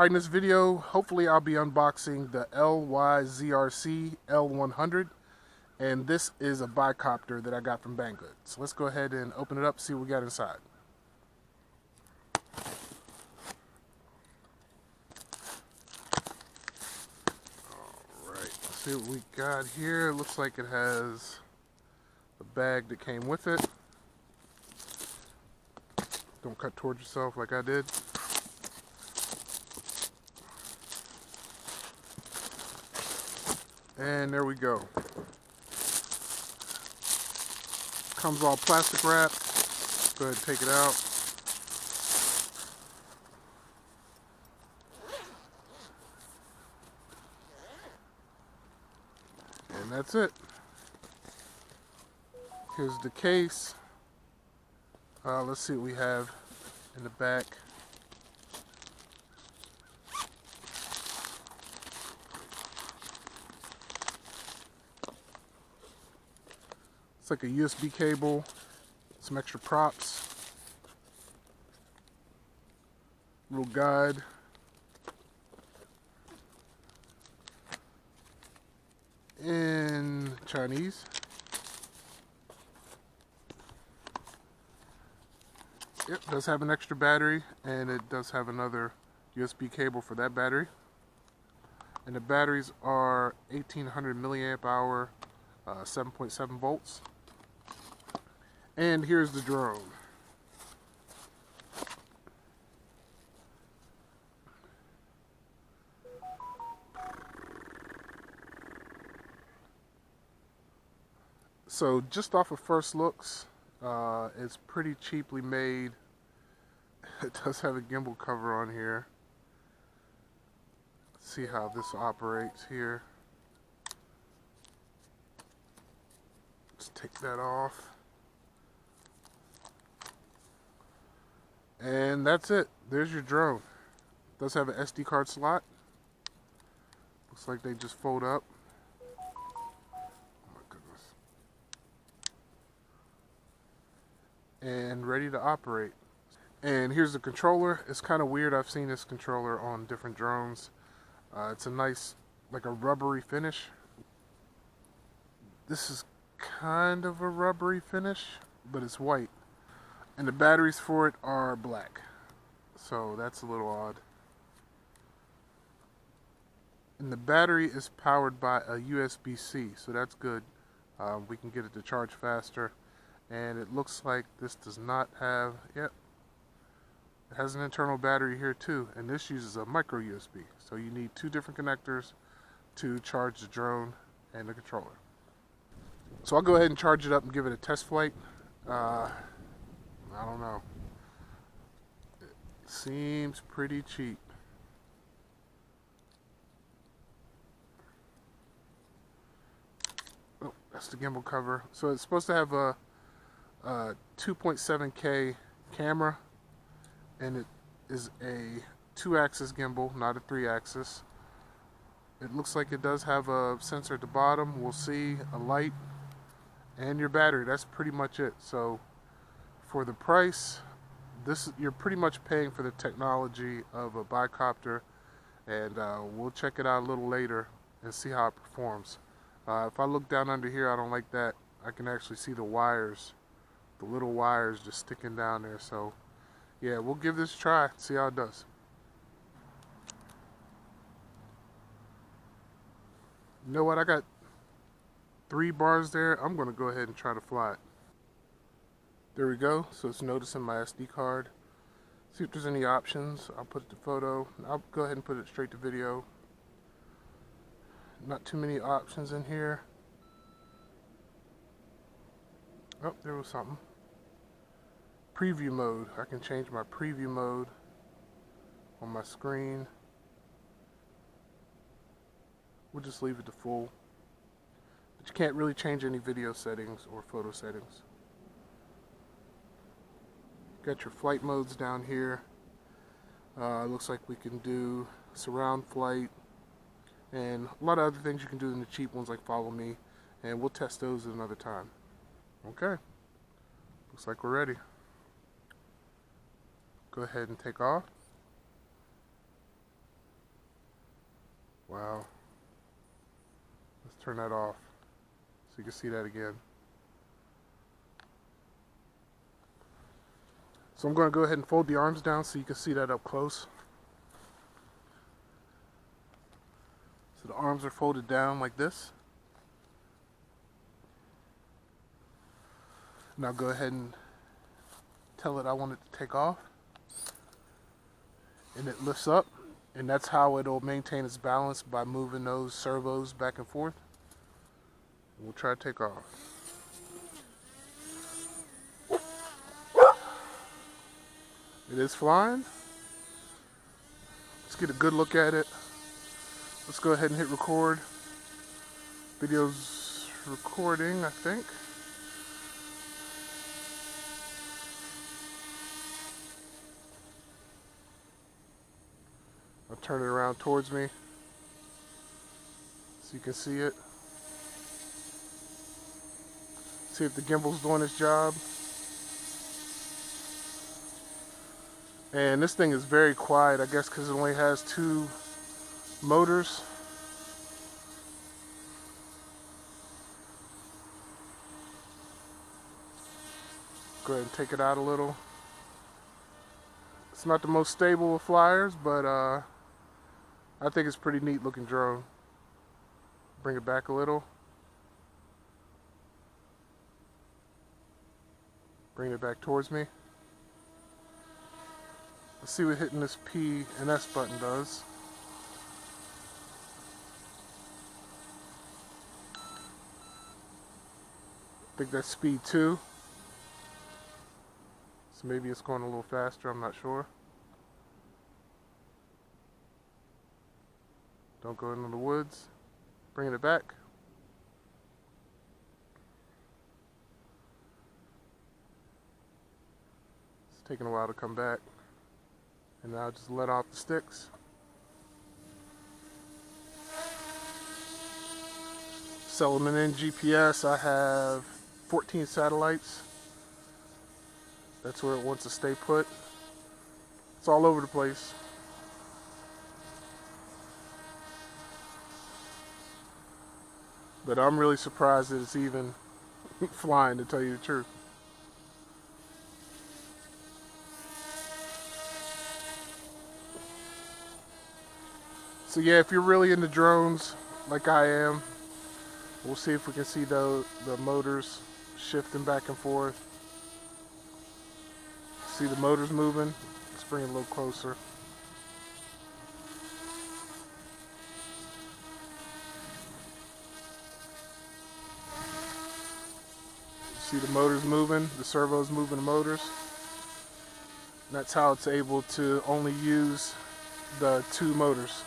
Alright, in this video, hopefully I'll be unboxing the LYZRC L100, and this is a Bi-Copter that I got from Banggood. So let's go ahead and open it up, see what we got inside. Alright, let's see what we got here. It looks like it has the bag that came with it. Don't cut towards yourself like I did. And there we go. Comes all plastic wrapped. Go ahead and take it out. And that's it. Here's the case. Let's see what we have in the back. It's like a USB cable, some extra props, little guide, in Chinese. Yep, it does have an extra battery, and it does have another USB cable for that battery. And the batteries are 1800 milliamp hour, 7.7 volts. And here's the drone. So just off of first looks, it's pretty cheaply made. It does have a gimbal cover on here. Let's see how this operates here. Let's take that off. And that's it. There's your drone. It does have an SD card slot. Looks like they just fold up. Oh my goodness. And ready to operate. And here's the controller. It's kind of weird. I've seen this controller on different drones. It's a nice, like a rubbery finish. This is kind of a rubbery finish, but it's white. And the batteries for it are black. So that's a little odd. And the battery is powered by a USB-C, so that's good. We can get it to charge faster. And it looks like this does not have, yep, it has an internal battery here too. And this uses a micro USB. So you need two different connectors to charge the drone and the controller. So I'll go ahead and charge it up and give it a test flight. I don't know. It seems pretty cheap. Oh, that's the gimbal cover. So it's supposed to have a 2.7K camera, and it is a 2-axis gimbal, not a 3-axis. It looks like it does have a sensor at the bottom. We'll see a light and your battery. That's pretty much it. So for the price, you're pretty much paying for the technology of a Bi-Copter, and we'll check it out a little later and see how it performs. If I look down under here, I don't like that. I can actually see the wires, the little wires just sticking down there. So yeah, we'll give this a try, see how it does. You know what, I got 3 bars there. I'm going to go ahead and try to fly it. There we go. So it's noticing my SD card. See if there's any options. I'll put it to photo. I'll go ahead and put it straight to video. Not too many options in here. Oh, there was something. Preview mode. I can change my preview mode on my screen. We'll just leave it to full. But you can't really change any video settings or photo settings. Got your flight modes down here. Looks like we can do surround flight and a lot of other things you can do in the cheap ones like follow me, and we'll test those at another time. Okay, looks like we're ready. Go ahead and take off. Wow. Let's turn that off so you can see that again. So I'm going to go ahead and fold the arms down so you can see that up close. So the arms are folded down like this. Now go ahead and tell it I want it to take off. And it lifts up. And that's how it'll maintain its balance, by moving those servos back and forth. We'll try to take off. It is flying. Let's get a good look at it. Let's go ahead and hit record. Video's recording, I think. I'll turn it around towards me so you can see it. See if the gimbal's doing its job. And this thing is very quiet, I guess because it only has 2 motors. Go ahead and take it out a little. It's not the most stable of flyers, but I think it's a pretty neat looking drone. Bring it back a little. Bring it back towards me. Let's see what hitting this P and S button does. I think that's speed 2. So maybe it's going a little faster, I'm not sure. Don't go into the woods. Bringing it back. It's taking a while to come back. And now just let off the sticks. Settlement in GPS, I have 14 satellites. That's where it wants to stay put. It's all over the place. But I'm really surprised that it's even flying, to tell you the truth. So yeah, if you're really into drones, like I am, we'll see if we can see the motors shifting back and forth. See the motors moving? Let's bring it a little closer. See the motors moving, the servos moving the motors. And that's how it's able to only use the 2 motors.